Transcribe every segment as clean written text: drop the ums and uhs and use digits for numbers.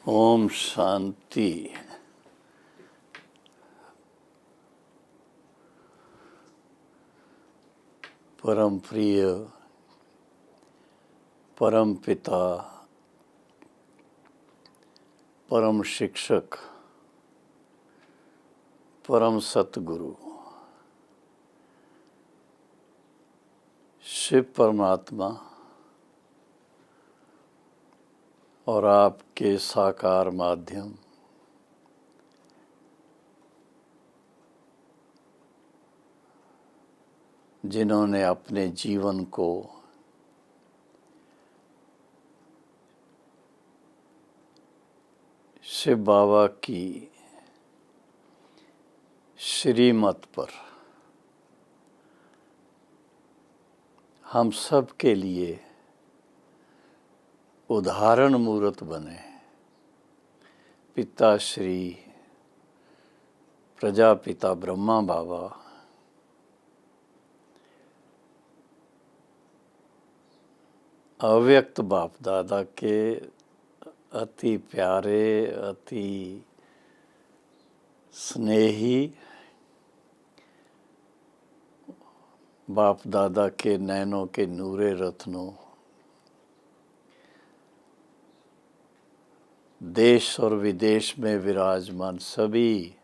ओम शांति। परम प्रिय परम पिता परम शिक्षक परम सतगुरु शिव परमात्मा और आपके साकार माध्यम जिन्होंने अपने जीवन को शिव बाबा की श्रीमत पर हम सब के लिए उदाहरण मूर्त बने, पिता श्री प्रजापिता ब्रह्मा बाबा अव्यक्त बाप दादा के अति प्यारे अति स्नेही बाप दादा के नैनों के नूरे रत्नों, देश और विदेश में विराजमान सभी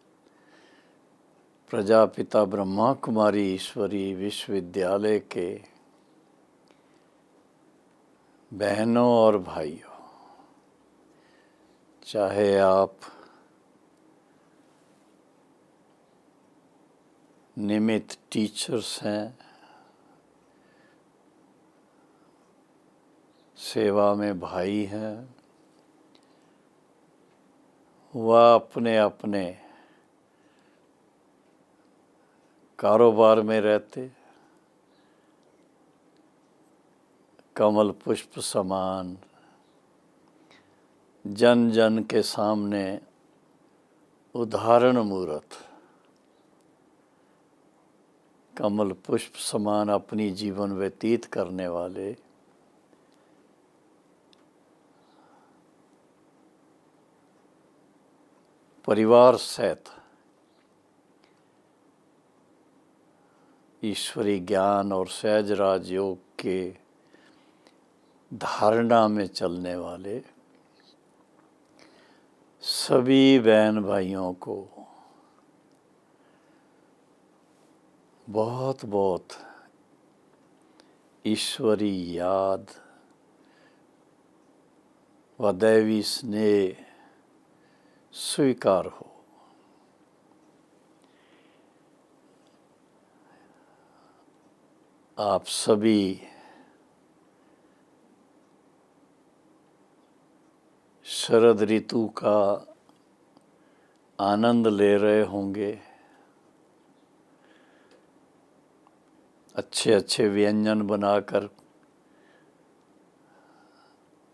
प्रजापिता ब्रह्मा कुमारी ईश्वरी विश्वविद्यालय के बहनों और भाइयों, चाहे आप नियमित टीचर्स हैं, सेवा में भाई हैं, वह अपने अपने कारोबार में रहते कमल पुष्प समान जन जन के सामने उदाहरण मूर्त कमल पुष्प समान अपनी जीवन व्यतीत करने वाले परिवार सहित ईश्वरी ज्ञान और सहज राजयोग के धारणा में चलने वाले सभी बहन भाइयों को बहुत बहुत ईश्वरी याद व दैवी स्नेह स्वीकार हो। आप सभी शरद ऋतु का आनंद ले रहे होंगे, अच्छे अच्छे व्यंजन बनाकर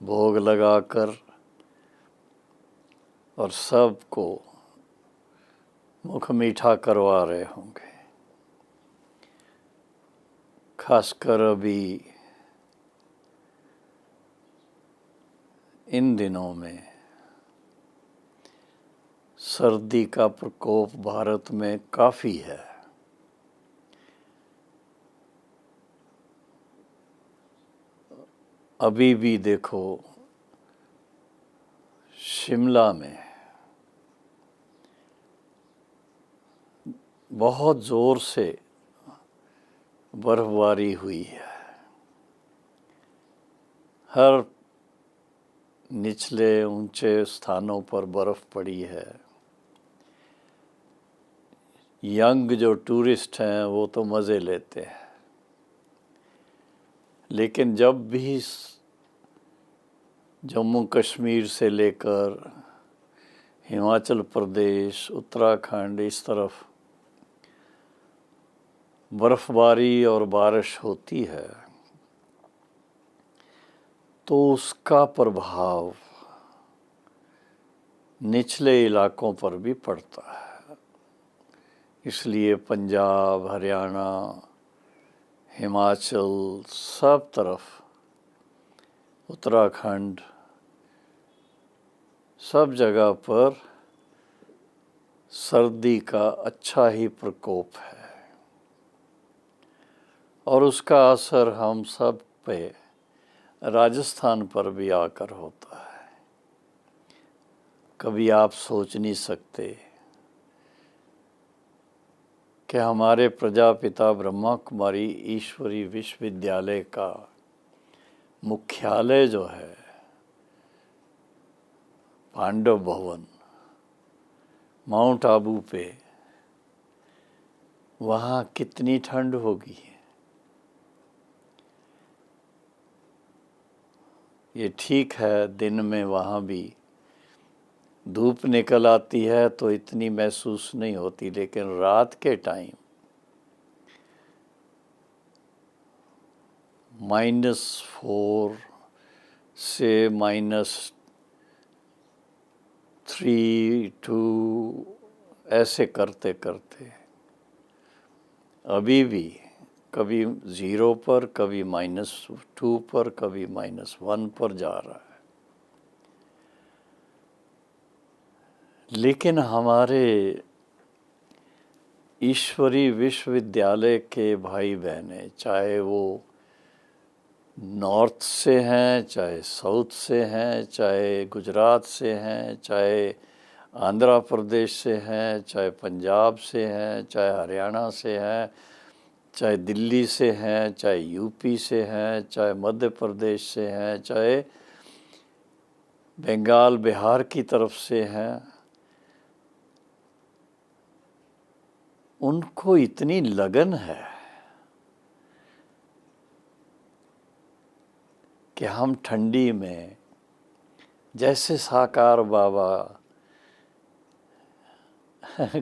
भोग लगाकर और सबको मुख मीठा करवा रहे होंगे। खासकर अभी इन दिनों में सर्दी का प्रकोप भारत में काफ़ी है। अभी भी देखो शिमला में बहुत ज़ोर से बर्फबारी हुई है। हर निचले ऊंचे स्थानों पर बर्फ पड़ी है। यंग जो टूरिस्ट हैं वो तो मज़े लेते हैं, लेकिन जब भी जम्मू कश्मीर से लेकर हिमाचल प्रदेश उत्तराखंड इस तरफ बर्फबारी और बारिश होती है तो उसका प्रभाव निचले इलाकों पर भी पड़ता है। इसलिए पंजाब, हरियाणा, हिमाचल सब तरफ, उत्तराखंड सब जगह पर सर्दी का अच्छा ही प्रकोप है और उसका असर हम सब पे राजस्थान पर भी आकर होता है। कभी आप सोच नहीं सकते कि हमारे प्रजापिता ब्रह्मा कुमारी ईश्वरी विश्वविद्यालय का मुख्यालय जो है पांडव भवन माउंट आबू पे, वहाँ कितनी ठंड होगी। ये ठीक है, दिन में वहाँ भी धूप निकल आती है तो इतनी महसूस नहीं होती, लेकिन रात के टाइम -4 से -3, 2 ऐसे करते करते अभी भी कभी 0 पर, कभी -2 पर, कभी -1 पर जा रहा है। लेकिन हमारे ईश्वरी विश्वविद्यालय के भाई बहनें, चाहे वो नॉर्थ से हैं, चाहे साउथ से हैं, चाहे गुजरात से हैं, चाहे आंध्र प्रदेश से हैं, चाहे पंजाब से हैं, चाहे हरियाणा से हैं, चाहे दिल्ली से हैं, चाहे यूपी से हैं, चाहे मध्य प्रदेश से हैं, चाहे बंगाल बिहार की तरफ से हैं, उनको इतनी लगन है कि हम ठंडी में जैसे साकार बाबा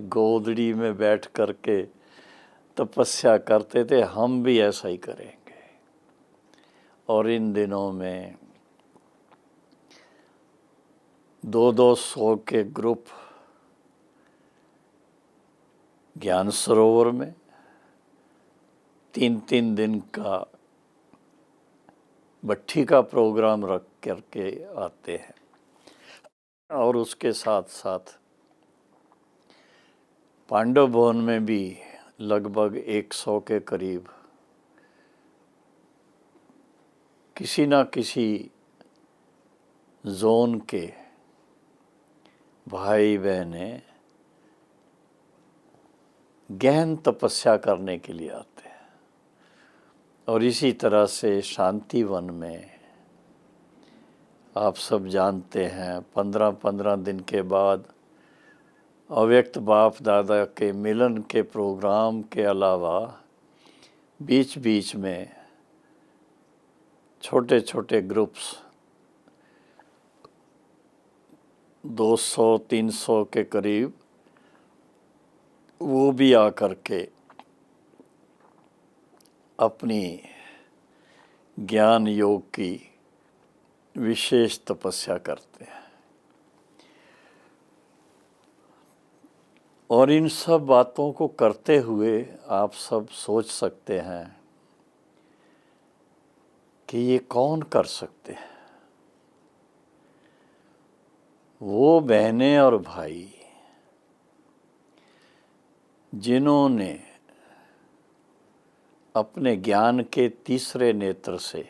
गोदड़ी में बैठ करके तपस्या करते थे, हम भी ऐसा ही करेंगे। और इन दिनों में 200 के ग्रुप ज्ञान सरोवर में 3 दिन का भट्ठी का प्रोग्राम रख करके आते हैं और उसके साथ साथ पांडव भवन में भी लगभग 100 के करीब किसी न किसी जोन के भाई बहने गहन तपस्या करने के लिए आते हैं। और इसी तरह से शांति वन में आप सब जानते हैं 15 दिन के बाद अव्यक्त बाप दादा के मिलन के प्रोग्राम के अलावा बीच बीच में छोटे छोटे ग्रुप्स 200-300 के करीब वो भी आकर के अपनी ज्ञान योग की विशेष तपस्या करते हैं। और इन सब बातों को करते हुए आप सब सोच सकते हैं कि ये कौन कर सकते हैं। वो बहनें और भाई जिन्होंने अपने ज्ञान के तीसरे नेत्र से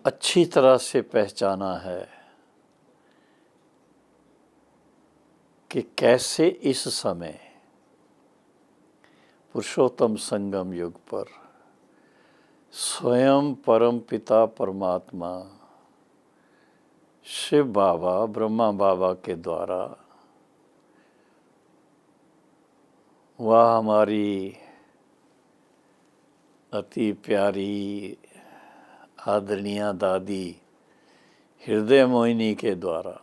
अच्छी तरह से पहचाना है कि कैसे इस समय पुरुषोत्तम संगम युग पर स्वयं परम पिता परमात्मा शिव बाबा ब्रह्मा बाबा के द्वारा वह हमारी अति प्यारी आदरणीय दादी हृदय मोहिनी के द्वारा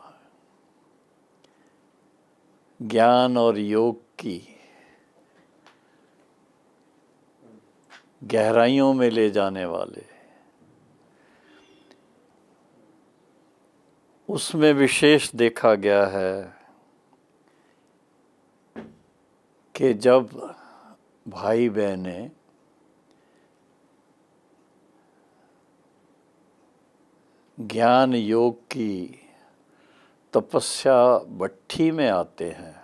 ज्ञान और योग की गहराइयों में ले जाने वाले, उसमें विशेष देखा गया है कि जब भाई बहनें ज्ञान योग की तपस्या भट्ठी में आते हैं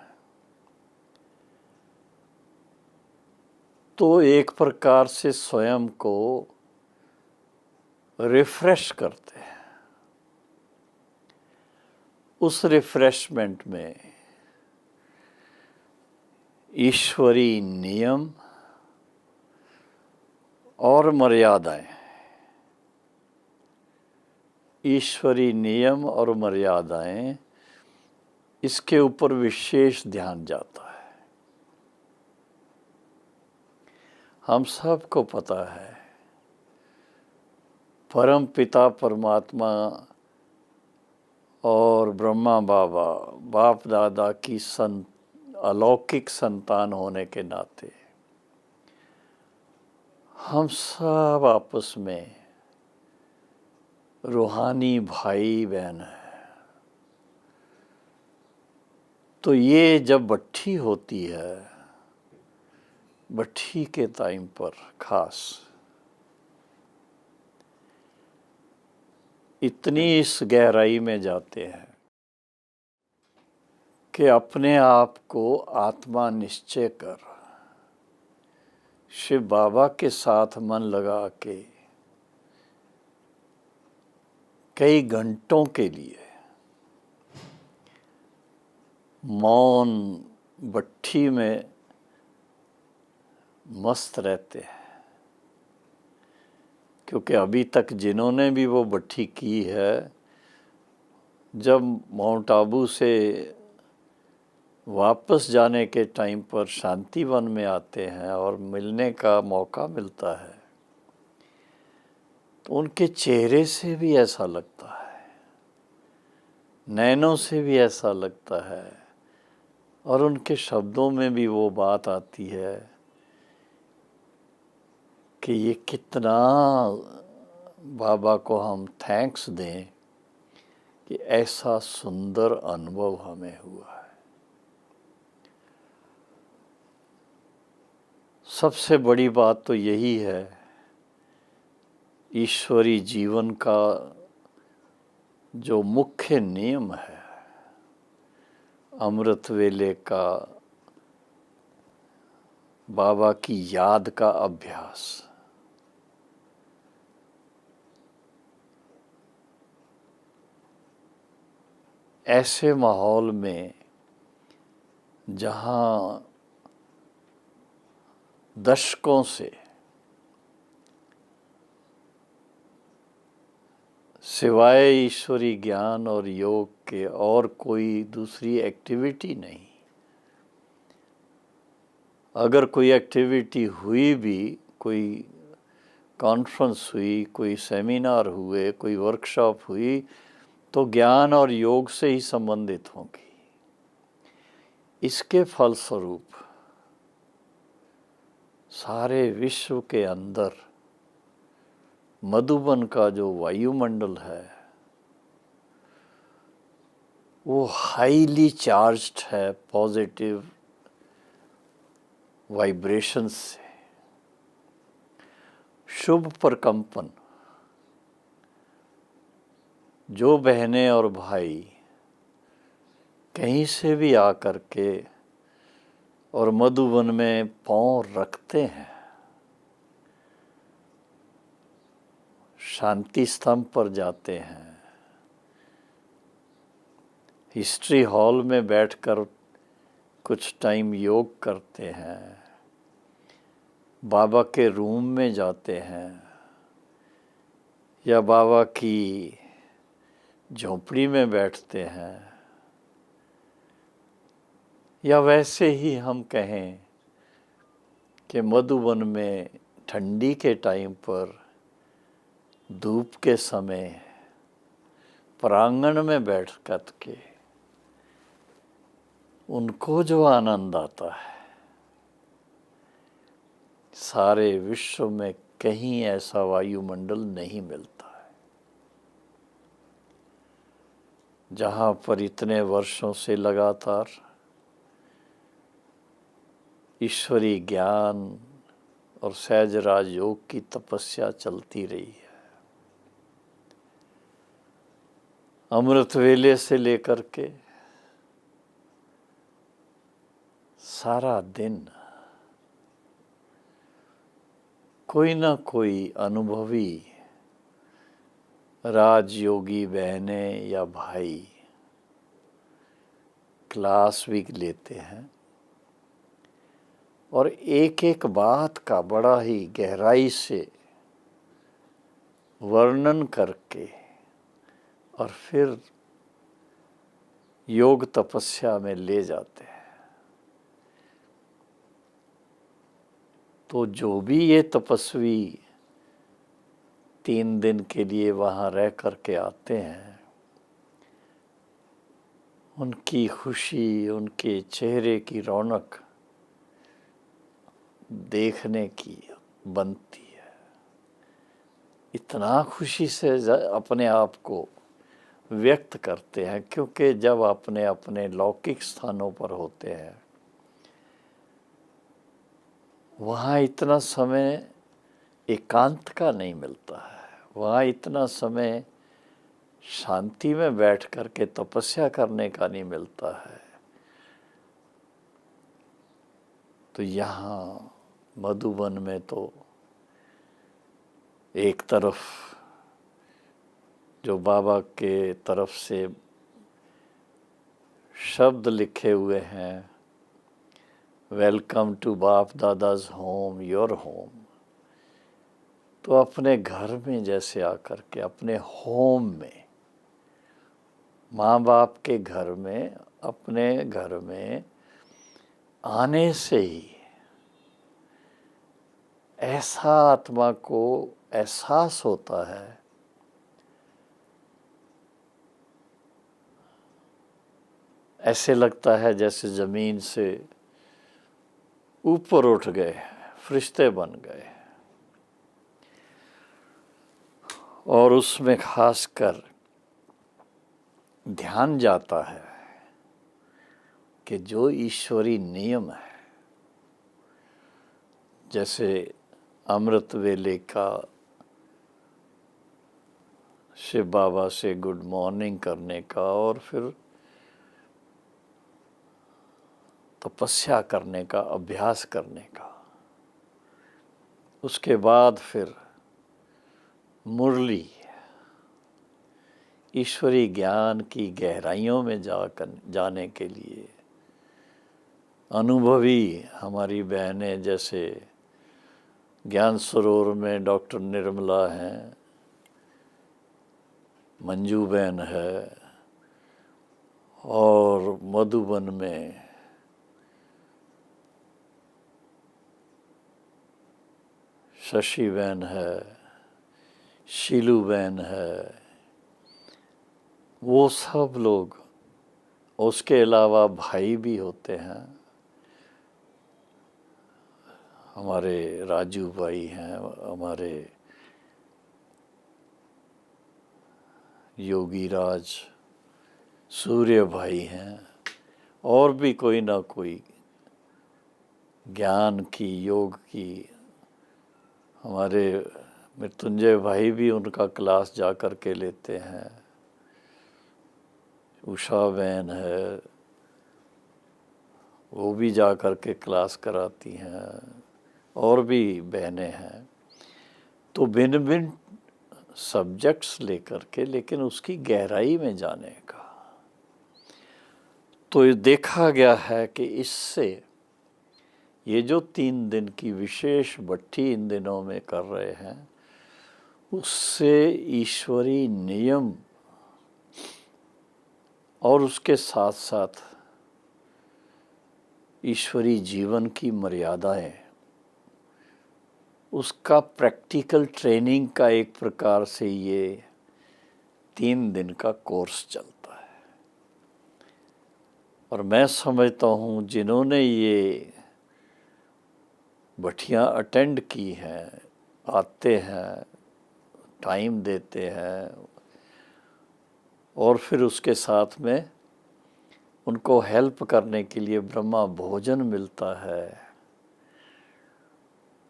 तो एक प्रकार से स्वयं को रिफ्रेश करते हैं। उस रिफ्रेशमेंट में ईश्वरी नियम और मर्यादाएं, ईश्वरी नियम और मर्यादाएं, इसके ऊपर विशेष ध्यान जाता है। हम सबको पता है परम पिता परमात्मा और ब्रह्मा बाबा बाप दादा की अलौकिक संतान होने के नाते हम सब आपस में रूहानी भाई बहन हैं। तो ये जब भट्ठी होती है, भट्ठी के टाइम पर खास इतनी इस गहराई में जाते हैं कि अपने आप को आत्मा निश्चय कर शिव बाबा के साथ मन लगा के कई घंटों के लिए मौन भट्ठी में मस्त रहते हैं। क्योंकि अभी तक जिन्होंने भी वो भट्ठी की है, जब माउंट आबू से वापस जाने के टाइम पर शांति वन में आते हैं और मिलने का मौका मिलता है तो उनके चेहरे से भी ऐसा लगता है, नैनों से भी ऐसा लगता है और उनके शब्दों में भी वो बात आती है कि ये कितना बाबा को हम थैंक्स दें कि ऐसा सुंदर अनुभव हमें हुआ है। सबसे बड़ी बात तो यही है, ईश्वरी जीवन का जो मुख्य नियम है, अमृत वेले का बाबा की याद का अभ्यास, ऐसे माहौल में जहाँ दशकों से सिवाय ईश्वरी ज्ञान और योग के और कोई दूसरी एक्टिविटी नहीं, अगर कोई एक्टिविटी हुई भी, कोई कॉन्फ्रेंस हुई, कोई सेमिनार हुए, कोई वर्कशॉप हुई, तो ज्ञान और योग से ही संबंधित होंगी। इसके फलस्वरूप सारे विश्व के अंदर मधुबन का जो वायुमंडल है वो हाईली चार्ज्ड है पॉजिटिव वाइब्रेशंस से। शुभ प्रकंपन, जो बहनें और भाई कहीं से भी आकर के और मधुबन में पांव रखते हैं, शांति स्तंभ पर जाते हैं, हिस्ट्री हॉल में बैठकर कुछ टाइम योग करते हैं, बाबा के रूम में जाते हैं या बाबा की झोंपड़ी में बैठते हैं, या वैसे ही हम कहें कि मधुबन में ठंडी के टाइम पर धूप के समय प्रांगण में बैठ कर के उनको जो आनंद आता है, सारे विश्व में कहीं ऐसा वायुमंडल नहीं मिलता है जहाँ पर इतने वर्षों से लगातार ईश्वरी ज्ञान और सहज राज योग की तपस्या चलती रही है। अमृत वेले से लेकर के सारा दिन कोई ना कोई अनुभवी राजयोगी बहनें या भाई क्लास भी लेते हैं और एक एक बात का बड़ा ही गहराई से वर्णन करके और फिर योग तपस्या में ले जाते हैं। तो जो भी ये तपस्वी 3 दिन के लिए वहाँ रह कर के आते हैं, उनकी खुशी, उनके चेहरे की रौनक देखने की बनती है। इतना खुशी से अपने आप को व्यक्त करते हैं, क्योंकि जब अपने अपने लौकिक स्थानों पर होते हैं वहाँ इतना समय एकांत का नहीं मिलता है, वहाँ इतना समय शांति में बैठ कर के तपस्या करने का नहीं मिलता है। तो यहाँ मधुबन में तो एक तरफ जो बाबा के तरफ से शब्द लिखे हुए हैं, वेलकम टू बाप दादाज होम योर होम, तो अपने घर में जैसे आकर के अपने होम में, माँ बाप के घर में, अपने घर में आने से ही ऐसा आत्मा को एहसास होता है ऐसे लगता है जैसे ज़मीन से ऊपर उठ गए, फरिश्ते बन गए। और उसमें खासकर ध्यान जाता है कि जो ईश्वरी नियम है, जैसे अमृत वेले का शिव बाबा से गुड मॉर्निंग करने का और फिर तपस्या करने का, अभ्यास करने का, उसके बाद फिर मुरली, ईश्वरी ज्ञान की गहराइयों में जाने के लिए अनुभवी हमारी बहनें, जैसे ज्ञान सरोवर में डॉक्टर निर्मला हैं, मंजू बहन है, और मधुबन में शशि बहन है, शीलू बहन है, वो सब लोग, उसके अलावा भाई भी होते हैं, हमारे राजू भाई हैं, हमारे योगी राज सूर्य भाई हैं, और भी कोई ना कोई ज्ञान की, योग की, हमारे मृत्युंजय भाई भी उनका क्लास जा कर के लेते हैं, उषा बहन है, वो भी जा कर के क्लास कराती हैं, और भी बहनें हैं। तो भिन्न भिन्न सब्जेक्ट्स लेकर के, लेकिन उसकी गहराई में जाने का। तो ये देखा गया है कि इससे ये जो 3 दिन की विशेष भट्ठी इन दिनों में कर रहे हैं, उससे ईश्वरी नियम और उसके साथ साथ ईश्वरी जीवन की मर्यादाएं, उसका प्रैक्टिकल ट्रेनिंग का एक प्रकार से ये 3 दिन का कोर्स चलता है। और मैं समझता हूँ जिन्होंने ये भट्टियाँ अटेंड की हैं, आते हैं, टाइम देते हैं, और फिर उसके साथ में उनको हेल्प करने के लिए ब्रह्मा भोजन मिलता है,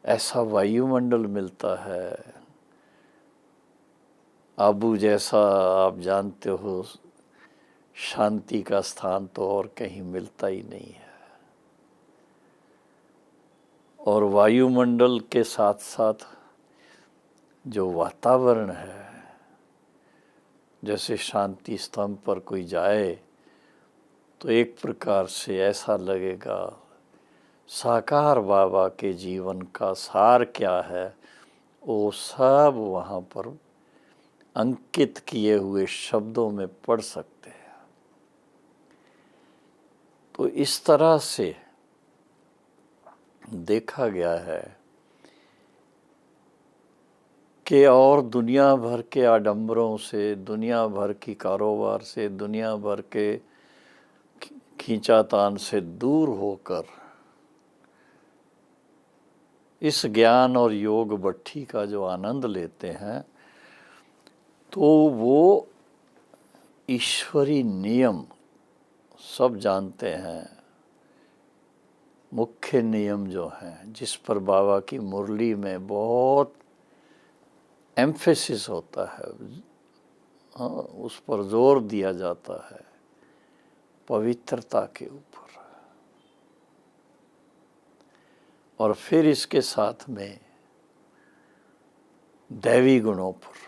ऐसा वायुमंडल मिलता है, आबू जैसा आप जानते हो शांति का स्थान तो और कहीं मिलता ही नहीं है। और वायुमंडल के साथ साथ जो वातावरण है, जैसे शांति स्तंभ पर कोई जाए तो एक प्रकार से ऐसा लगेगा साकार बाबा के जीवन का सार क्या है वो सब वहाँ पर अंकित किए हुए शब्दों में पढ़ सकते हैं। तो इस तरह से देखा गया है कि और दुनिया भर के आडंबरों से, दुनिया भर की कारोबार से, दुनिया भर के खींचातान से दूर होकर इस ज्ञान और योग भट्ठी का जो आनंद लेते हैं तो वो ईश्वरी नियम सब जानते हैं। मुख्य नियम जो हैं जिस पर बाबा की मुरली में बहुत एम्फेसिस होता है, हाँ, उस पर जोर दिया जाता है, पवित्रता के ऊपर, और फिर इसके साथ में दैवी गुणों पर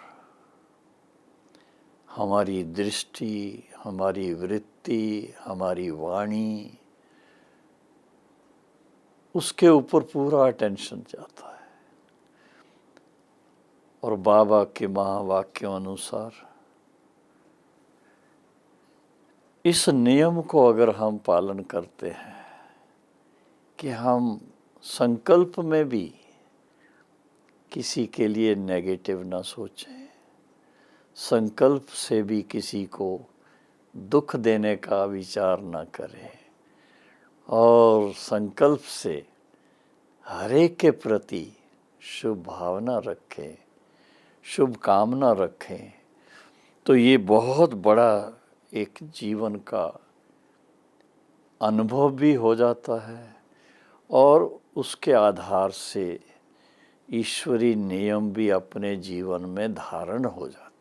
हमारी दृष्टि, हमारी वृत्ति, हमारी वाणी, उसके ऊपर पूरा अटेंशन जाता है। और बाबा के महावाक्यों अनुसार इस नियम को अगर हम पालन करते हैं कि हम संकल्प में भी किसी के लिए नेगेटिव ना सोचें, संकल्प से भी किसी को दुख देने का विचार ना करें, और संकल्प से हर एक के प्रति शुभ भावना रखें, शुभ कामना रखें, तो ये बहुत बड़ा एक जीवन का अनुभव भी हो जाता है और उसके आधार से ईश्वरी नियम भी अपने जीवन में धारण हो जाते हैं।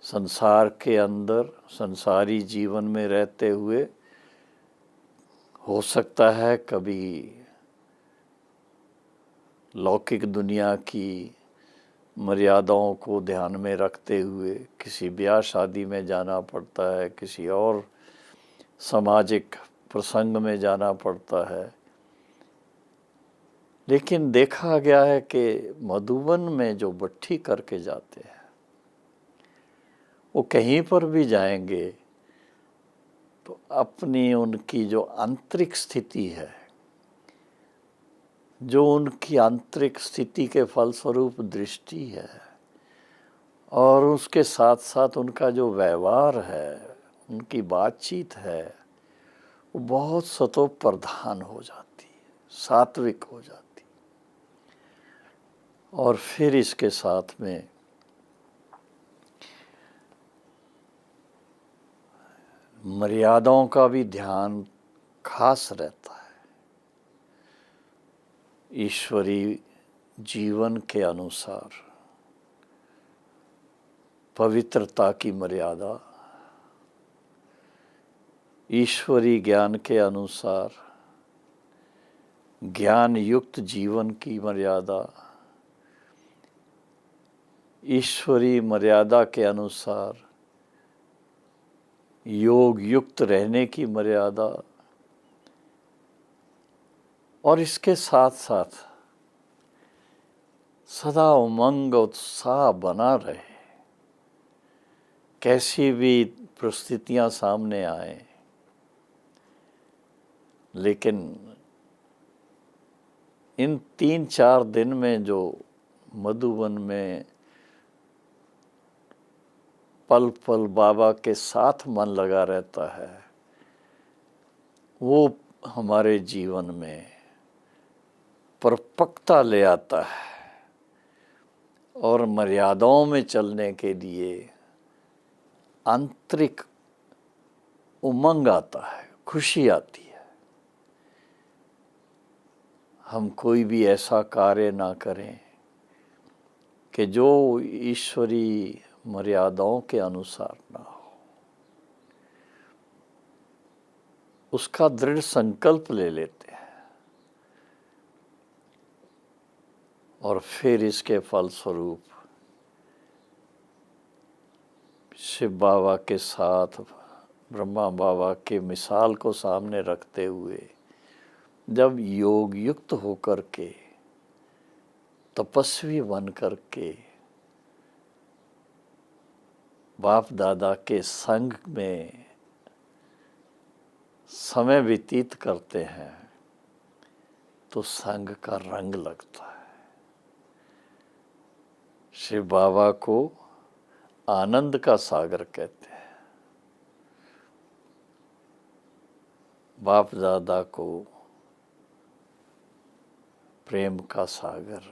संसार के अंदर, संसारी जीवन में रहते हुए हो सकता है कभी लौकिक दुनिया की मर्यादाओं को ध्यान में रखते हुए किसी ब्याह शादी में जाना पड़ता है, किसी और सामाजिक प्रसंग में जाना पड़ता है, लेकिन देखा गया है कि मधुबन में जो भट्ठी करके जाते हैं वो कहीं पर भी जाएंगे तो अपनी उनकी जो आंतरिक स्थिति है, जो उनकी आंतरिक स्थिति के फलस्वरूप दृष्टि है, और उसके साथ साथ उनका जो व्यवहार है, उनकी बातचीत है, वो बहुत सतोप्रधान हो जाती है, सात्विक हो जाती है। और फिर इसके साथ में मर्यादाओं का भी ध्यान खास रहता है। ईश्वरी जीवन के अनुसार पवित्रता की मर्यादा, ईश्वरी ज्ञान के अनुसार ज्ञान युक्त जीवन की मर्यादा, ईश्वरी मर्यादा के अनुसार योग युक्त रहने की मर्यादा, और इसके साथ साथ सदा उमंग उत्साह बना रहे, कैसी भी परिस्थितियां सामने आए, लेकिन इन 3-4 दिन में जो मधुबन में पल पल बाबा के साथ मन लगा रहता है, वो हमारे जीवन में परिपक्वता ले आता है और मर्यादाओं में चलने के लिए आंतरिक उमंग आता है, खुशी आती है। हम कोई भी ऐसा कार्य ना करें कि जो ईश्वरी मर्यादाओं के अनुसार ना हो, उसका दृढ़ संकल्प ले लेते हैं और फिर इसके फलस्वरूप शिव बाबा के साथ ब्रह्मा बाबा के मिसाल को सामने रखते हुए जब योग युक्त होकर के तपस्वी बन करके बाप दादा के संग में समय व्यतीत करते हैं तो संग का रंग लगता है। शिव बाबा को आनंद का सागर कहते हैं, बाप दादा को प्रेम का सागर,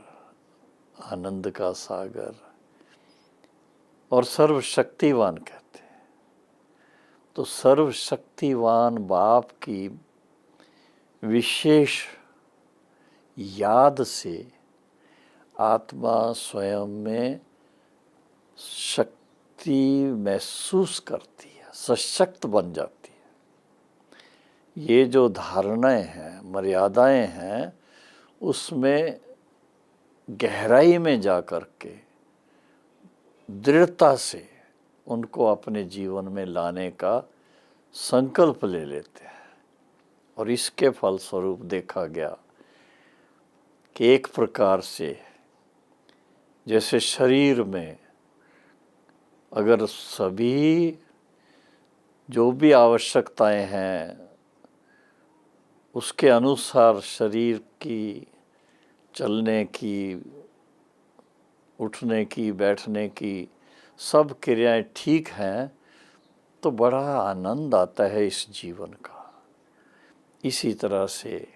आनंद का सागर और सर्वशक्तिवान कहते हैं। तो सर्वशक्तिवान बाप की विशेष याद से आत्मा स्वयं में शक्ति महसूस करती है, सशक्त बन जाती है। ये जो धारणाएं हैं, मर्यादाएं हैं, उसमें गहराई में जा कर के दृढ़ता से उनको अपने जीवन में लाने का संकल्प ले लेते हैं। और इसके फलस्वरूप देखा गया कि एक प्रकार से जैसे शरीर में अगर सभी जो भी आवश्यकताएं हैं उसके अनुसार शरीर की चलने की, उठने की, बैठने की सब क्रियाएं ठीक हैं तो बड़ा आनंद आता है इस जीवन का। इसी तरह से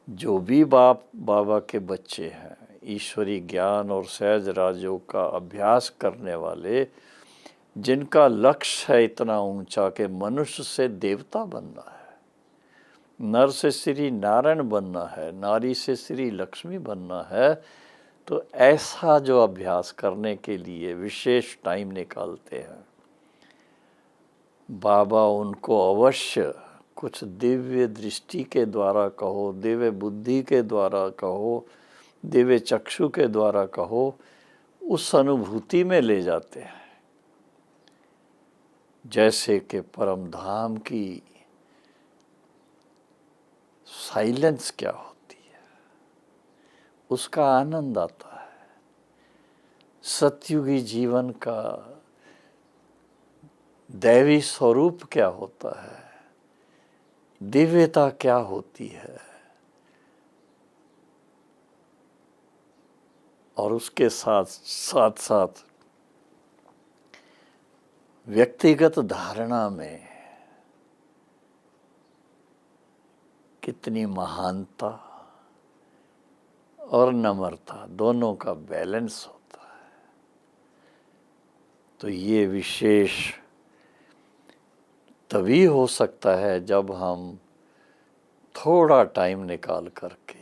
जो भी बाप बाबा के बच्चे हैं, ईश्वरी ज्ञान और सहज राजयोग का अभ्यास करने वाले, जिनका लक्ष्य है इतना ऊंचा कि मनुष्य से देवता बनना है, नर से श्री नारायण बनना है, नारी से श्री लक्ष्मी बनना है, तो ऐसा जो अभ्यास करने के लिए विशेष टाइम निकालते हैं, बाबा उनको अवश्य कुछ दिव्य दृष्टि के द्वारा कहो, दिव्य बुद्धि के द्वारा कहो, दिव्य चक्षु के द्वारा कहो, उस अनुभूति में ले जाते हैं जैसे कि परम धाम की साइलेंस क्या होती है, उसका आनंद आता है। सतयुगी जीवन का दैवी स्वरूप क्या होता है, दिव्यता क्या होती है, और उसके साथ साथ साथ व्यक्तिगत धारणा में कितनी महानता और नम्रता दोनों का बैलेंस होता है। तो ये विशेष तभी हो सकता है जब हम थोड़ा टाइम निकाल करके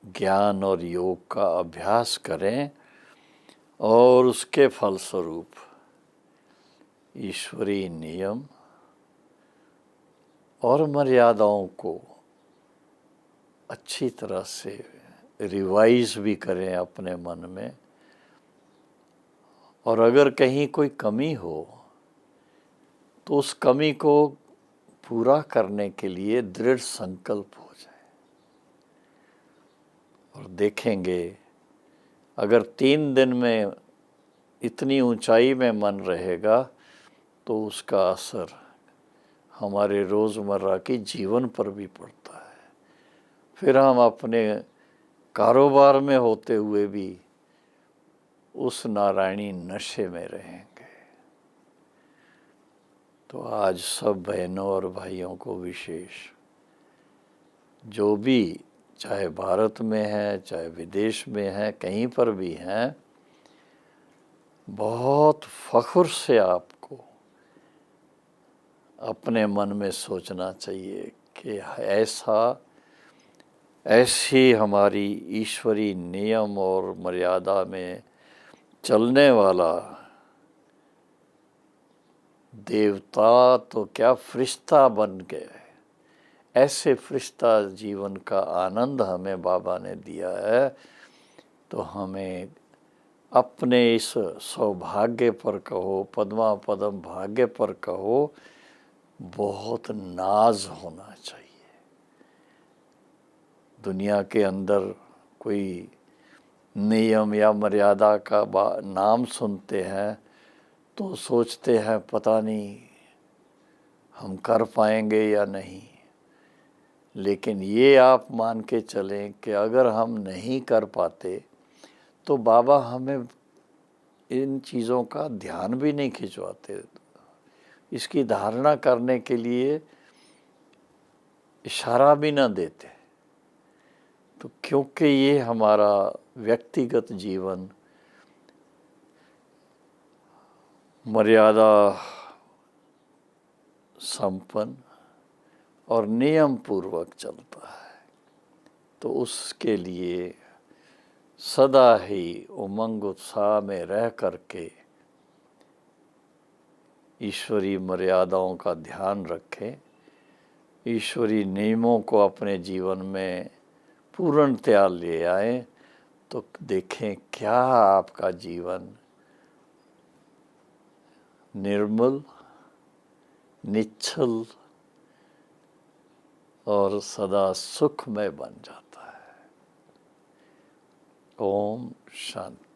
ज्ञान और योग का अभ्यास करें और उसके फलस्वरूप ईश्वरीय नियम और मर्यादाओं को अच्छी तरह से रिवाइज भी करें अपने मन में। और अगर कहीं कोई कमी हो तो उस कमी को पूरा करने के लिए दृढ़ संकल्प हो जाए। और देखेंगे अगर 3 दिन में इतनी ऊंचाई में मन रहेगा तो उसका असर हमारे रोज़मर्रा की जीवन पर भी पड़ता है। फिर हम अपने कारोबार में होते हुए भी उस नारायणी नशे में रहेंगे। तो आज सब बहनों और भाइयों को विशेष, जो भी चाहे भारत में है चाहे विदेश में है, कहीं पर भी हैं, बहुत फख्र से आपको अपने मन में सोचना चाहिए कि ऐसा ऐसी हमारी ईश्वरी नियम और मर्यादा में चलने वाला देवता तो क्या फरिश्ता बन गए। ऐसे फरिश्ता जीवन का आनंद हमें बाबा ने दिया है, तो हमें अपने इस सौभाग्य पर कहो, पद्मा पदम भाग्य पर कहो, बहुत नाज होना चाहिए। दुनिया के अंदर कोई नियम या मर्यादा का नाम सुनते हैं तो सोचते हैं पता नहीं हम कर पाएंगे या नहीं। लेकिन ये आप मान के चलें कि अगर हम नहीं कर पाते तो बाबा हमें इन चीज़ों का ध्यान भी नहीं खिंचवाते, इसकी धारणा करने के लिए इशारा भी ना देते। तो क्योंकि ये हमारा व्यक्तिगत जीवन मर्यादा संपन्न और नियम पूर्वक चलता है, तो उसके लिए सदा ही उमंग उत्साह में रह करके ईश्वरी मर्यादाओं का ध्यान रखें, ईश्वरी नियमों को अपने जीवन में पूर्णतया ले आएं, तो देखें क्या आपका जीवन निर्मल, निश्चल और सदा सुखमय बन जाता है। ओम शांति।